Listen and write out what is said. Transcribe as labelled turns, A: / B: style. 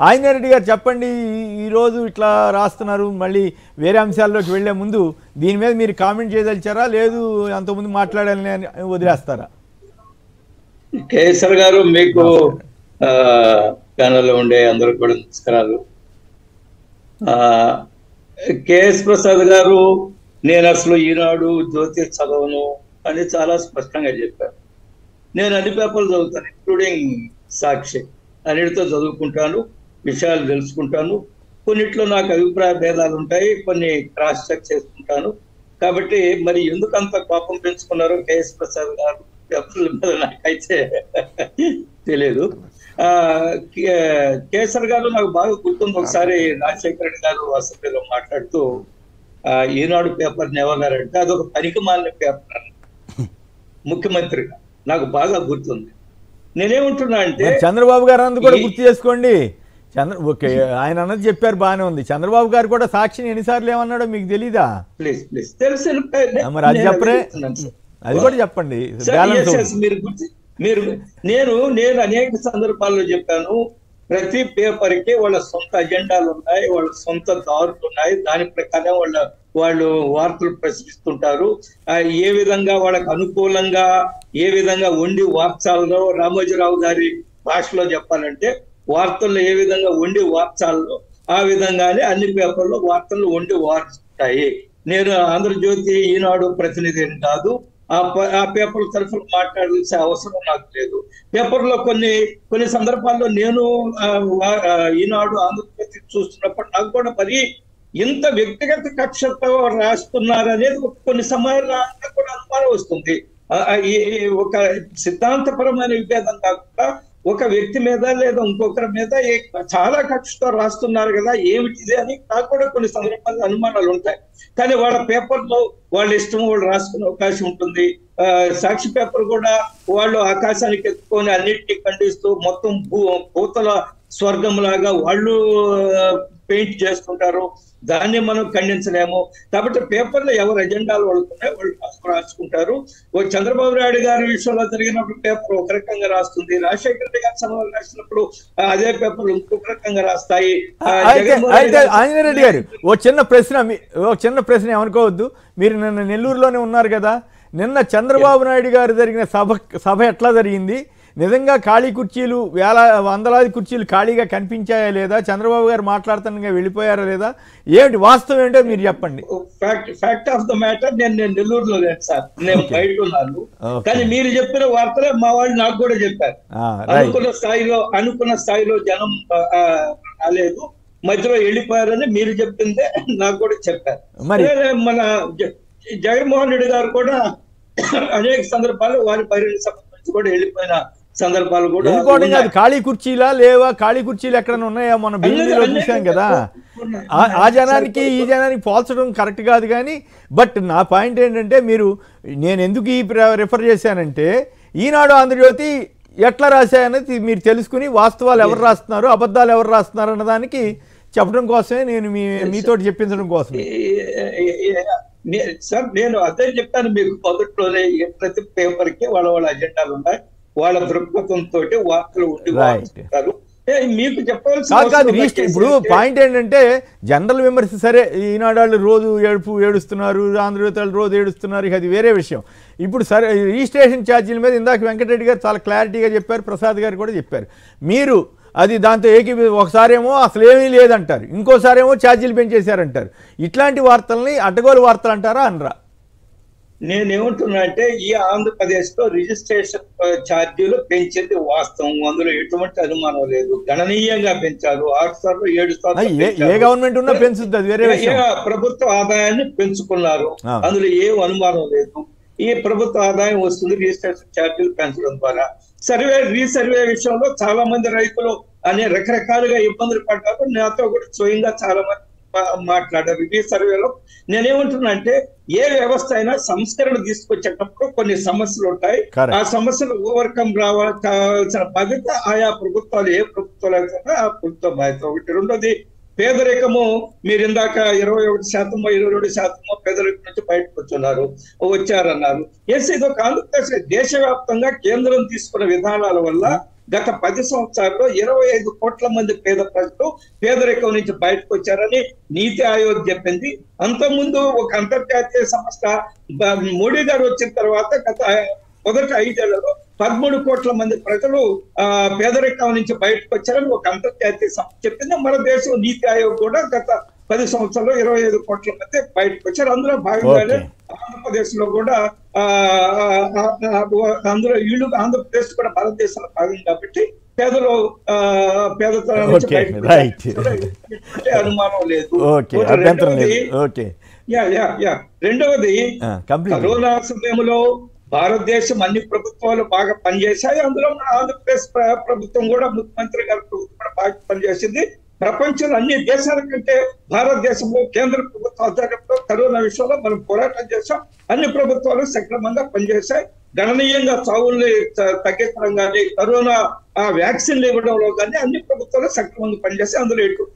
A: ఆంజనేయురెడ్డి గారు చెప్పండి, ఈరోజు ఇట్లా రాస్తున్నారు, మళ్ళీ వేరే అంశాల్లోకి వెళ్లే ముందు దీని మీద మీరు కామెంట్ చేయదలిచారా, లేదు అంతకుముందు మాట్లాడాలని అని వదిలేస్తారా?
B: కేసర్ గారు, మీకు ప్యానల్లో ఉండే అందరూ కూడా నమస్కారాలు. కేఎస్ ప్రసాద్ గారు నేను అసలు ఈనాడు జ్యోతి చదవను అని చాలా స్పష్టంగా చెప్పారు. నేను అన్ని పేపర్లు చదువుతాను, ఇంక్లూడింగ్ సాక్షి, అన్నిటితో చదువుకుంటాను, విషయాలు తెలుసుకుంటాను. కొన్నిట్లో నాకు అభిప్రాయ భేదాలు ఉంటాయి, కొన్ని క్రాస్ చెక్ చేసుకుంటాను. కాబట్టి మరి ఎందుకు అంత కోపం పెంచుకున్నారో కేఎస్ ప్రసాద్ గారు పేపర్ల మీద నాకైతే తెలియదు. కేసర్ గారు నాకు బాగా గుర్తుంది, ఒకసారి రాజశేఖర రెడ్డి గారు అసెంబ్లీలో మాట్లాడుతూ ఈనాడు పేపర్ని ఏమన్నారంటే అదొక పనికి మాలిన పేపర్ ముఖ్యమంత్రిగా. నాకు బాగా గుర్తుంది. నేనేమంటున్నా అంటే
A: చంద్రబాబు గారు అన్నది కూడా గుర్తు చేసుకోండి. ఆయన అన్నది చెప్పారు, బాగానే ఉంది. చంద్రబాబు గారు కూడా సాక్షిని ఎన్నిసార్లు ఏమన్నాడో మీకు తెలీదా?
B: ప్లీజ్ ప్లీజ్ తెలుసు,
A: మరి అది చెప్పరే, అది కూడా చెప్పండి.
B: నేను అనేక సందర్భాల్లో చెప్పాను, ప్రతి పేపర్ కి వాళ్ళ సొంత అజెండాలు ఉన్నాయి, వాళ్ళ సొంత దారులు ఉన్నాయి. దాని ప్రకారం వాళ్ళు వార్తలు ప్రశ్నిస్తుంటారు. ఏ విధంగా వాళ్ళకు అనుకూలంగా ఏ విధంగా వండి వార్చాలలో, రామోజీరావు గారి భాషలో చెప్పాలంటే వార్తల్లో ఏ విధంగా వండి వార్చాలలో ఆ విధంగానే అన్ని పేపర్లో వార్తలు వండి వార్చుతాయి. నేను ఆంధ్రజ్యోతి, ఈనాడు ప్రతినిధిని కాదు, ఆ పేపర్ల తరఫున మాట్లాడాల్సిన అవసరం నాకు లేదు. పేపర్లో కొన్ని సందర్భాల్లో నేను ఈనాడు, ఆంధ్రజ్యోతి చూస్తున్నప్పుడు నాకు కూడా మరి ఇంత వ్యక్తిగత కక్షతో రాస్తున్నారనేది కొన్ని సమయాల్లో కూడా అనుమానం వస్తుంది. ఒక సిద్ధాంతపరమైన విభేదం కాకుండా ఒక వ్యక్తి మీద లేదా ఇంకొకరి మీద చాలా కక్షతో రాస్తున్నారు కదా, ఏమిటిది అని నాకు కూడా కొన్ని సందర్భాల్లో అనుమానాలు ఉంటాయి. కానీ వాళ్ళ పేపర్లో వాళ్ళ ఇష్టం వాళ్ళు రాసుకునే అవకాశం ఉంటుంది. సాక్షి పేపర్ కూడా వాళ్ళు ఆకాశానికి ఎత్తుకొని అన్నిటినీ ఖండిస్తూ మొత్తం భూతల స్వర్గం లాగా వాళ్ళు పెయింట్ చేసుకుంటారు. దాన్ని మనం ఖండించలేము. కాబట్టి పేపర్లో ఎవరు ఎజెండాలు వాళ్ళకున్నాయి వాళ్ళు రాసుకుంటారు. చంద్రబాబు నాయుడు గారి విషయంలో జరిగినప్పుడు పేపర్ ఒక రకంగా రాస్తుంది, రాజశేఖర రెడ్డి గారి సమయంలో రాసినప్పుడు అదే పేపర్లు ఇంకొక రకంగా రాస్తాయి.
A: ఆంజనేయురెడ్డి గారు ఓ చిన్న ప్రశ్న ఏమనుకోవద్దు. మీరు నిన్న నెల్లూరులోనే ఉన్నారు కదా, నిన్న చంద్రబాబు నాయుడు గారు జరిగిన సభ ఎట్లా జరిగింది? నిజంగా ఖాళీ కుర్చీలు వందలాది కుర్చీలు ఖాళీగా కనిపించాయా లేదా? చంద్రబాబు గారు మాట్లాడుతుండగా వెళ్ళిపోయారా లేదా? ఏమిటి వాస్తవం ఏంటో మీరు చెప్పండి.
B: ఫ్యాక్ట్ ఆఫ్ ద మ్యాటర్, నేను నెల్లూరులో లేదు సార్, నేను బయట ఉన్నాను. కానీ మీరు చెప్పిన వార్తలే మా వాళ్ళు నాకు కూడా చెప్పారు. అనుకున్న స్థాయిలో జనం రాలేదు, మధ్యలో వెళ్ళిపోయారని మీరు చెప్పిందే నాకు కూడా చెప్పారు. మన జగన్మోహన్ రెడ్డి గారు కూడా అనేక సందర్భాల్లో వారి బహిరంగ సభ నుంచి కూడా వెళ్ళిపోయిన సందర్భాలు కూడా.
A: ఖాళీ కుర్చీలా లేవా? ఖాళీ కుర్చీలు ఎక్కడైనా ఉన్నాయా? మనం బిల్డింగ్లో చూసాం కదా. ఆ జనానికి ఈ జనానికి పోల్చడం కరెక్ట్ కాదు. కానీ బట్ నా పాయింట్ ఏంటంటే, నేను ఎందుకు ఈ రిఫర్ చేశానంటే, ఈనాడు, ఆంధ్రజ్యోతి ఎట్లా రాశాయనేది మీరు తెలుసుకుని వాస్తవాలు ఎవరు రాస్తున్నారు, అబద్ధాలు ఎవరు రాస్తున్నారు అన్నదానికి చెప్పడం కోసమే, నేను మీతో చెప్పించడం కోసమే
B: సార్. నేను అదే చెప్పాను మీకు మొదట్లోనే, ప్రతి పేపర్ కి వాళ్ళ అజెండాలు ఉన్నాయి, వాళ్ళ దృక్పథంతో వార్తలు ఉండి మీకు చెప్పాల్సి.
A: ఇప్పుడు పాయింట్ ఏంటంటే, జనరల్ విమర్శ సరే, ఈనాడు వాళ్ళు రోజు ఏడుస్తున్నారు, ఆంధ్రజ్యోతి వాళ్ళు రోజు ఏడుస్తున్నారు, అది వేరే విషయం. ఇప్పుడు సరే, రిజిస్ట్రేషన్ ఛార్జీల మీద ఇందాక వెంకటరెడ్డి గారు చాలా క్లారిటీగా చెప్పారు, ప్రసాద్ గారు కూడా చెప్పారు. మీరు అది దాంతో ఒకసారేమో అసలు ఏమీ లేదంటారు, ఇంకోసారేమో ఛార్జీలు పెంచేశారంటారు. ఇట్లాంటి వార్తల్ని అడ్డగోలు వార్తలు అంటారా అనరా?
B: నేనేమంటున్నా అంటే, ఈ ఆంధ్రప్రదేశ్ లో రిజిస్ట్రేషన్ ఛార్జీలు పెంచింది వాస్తవం, అందులో ఎటువంటి అనుమానం లేదు. గణనీయంగా పెంచారు, 6 సార్లు 7 సార్లు.
A: ఏ గవర్నమెంట్ ఉన్నా పెంచుతుంది, అది వేరే విషయం.
B: ప్రభుత్వ ఆదాయాన్ని పెంచుకున్నారు, అందులో ఏం అనుమానం లేదు. ఈ ప్రభుత్వ ఆదాయం వస్తుంది రిజిస్ట్రేషన్ ఛార్జీలు పెంచడం ద్వారా. రీసర్వే విషయంలో చాలా మంది రైతులు రకరకాలుగా ఇబ్బందులు పడ్డారు. నాతో కూడా స్వయంగా చాలా మంది మాట్లాడారు ఈ సర్వేలో. నేనేమంటున్నా అంటే, ఏ వ్యవస్థ అయినా సంస్కరణ తీసుకొచ్చేటప్పుడు కొన్ని సమస్యలు ఉంటాయి. ఆ సమస్యలు ఓవర్కమ్ కావాల్సిన బాధ్యత ఆయా ప్రభుత్వాలు, ఏ ప్రభుత్వాలు అయితే ఆ ప్రభుత్వ బాధ్యత. ఒకటి. రెండోది, పేదరికము మీరు ఇందాక 21% 22% పేదరికం నుంచి బయటకు వచ్చారన్నారు. ఎస్, ఇది ఒక ఆంధ్రప్రదేశ్ దేశవ్యాప్తంగా కేంద్రం తీసుకున్న విధానాల వల్ల గత 10 సంవత్సరాల్లో 25 కోట్ల మంది పేద ప్రజలు పేదరికం నుంచి బయటకు వచ్చారని నీతి ఆయోగ్ చెప్పింది. అంతకుముందు ఒక అంతర్జాతీయ సంస్థ మోడీ గారు వచ్చిన తర్వాత గత మొదటి 5 ఏళ్లలో 13 కోట్ల మంది ప్రజలు పేదరికం నుంచి బయటకు వచ్చారని ఒక అంతర్జాతీయ సంస్థ చెప్పింది. మన దేశం నీతి ఆయోగ్ కూడా గత 10 సంవత్సరాల్లో 25 కోట్ల మంది బయటకు వచ్చారు. అందులో భాగంగానే ఆంధ్రప్రదేశ్ లో కూడా అందులో వీళ్ళు ఆంధ్రప్రదేశ్ కూడా భారతదేశంలో భాగం కాబట్టి పేదలు పేదతనం నుంచి బయటకు అనుమానం లేదు. రెండవది కరోనా సమయంలో భారతదేశం అన్ని ప్రభుత్వాలు బాగా పనిచేశాయి. అందులో మన ఆంధ్రప్రదేశ్ ప్రభుత్వం కూడా ముఖ్యమంత్రి గారి ప్రభుత్వం కూడా బాగా పనిచేసింది. ప్రపంచంలో అన్ని దేశాల కంటే భారతదేశంలో కేంద్ర ప్రభుత్వ ఆధ్వర్యంలో కరోనా విషయంలో మనం పోరాటం చేశాం. అన్ని ప్రభుత్వాలు సక్రమంగా పనిచేశాయి. గణనీయంగా చావుల్ని తగ్గించడం కానీ కరోనా వ్యాక్సిన్లు ఇవ్వడంలో కానీ అన్ని ప్రభుత్వాలు సక్రమంగా పనిచేస్తాయి. అందులో ఎటువంటి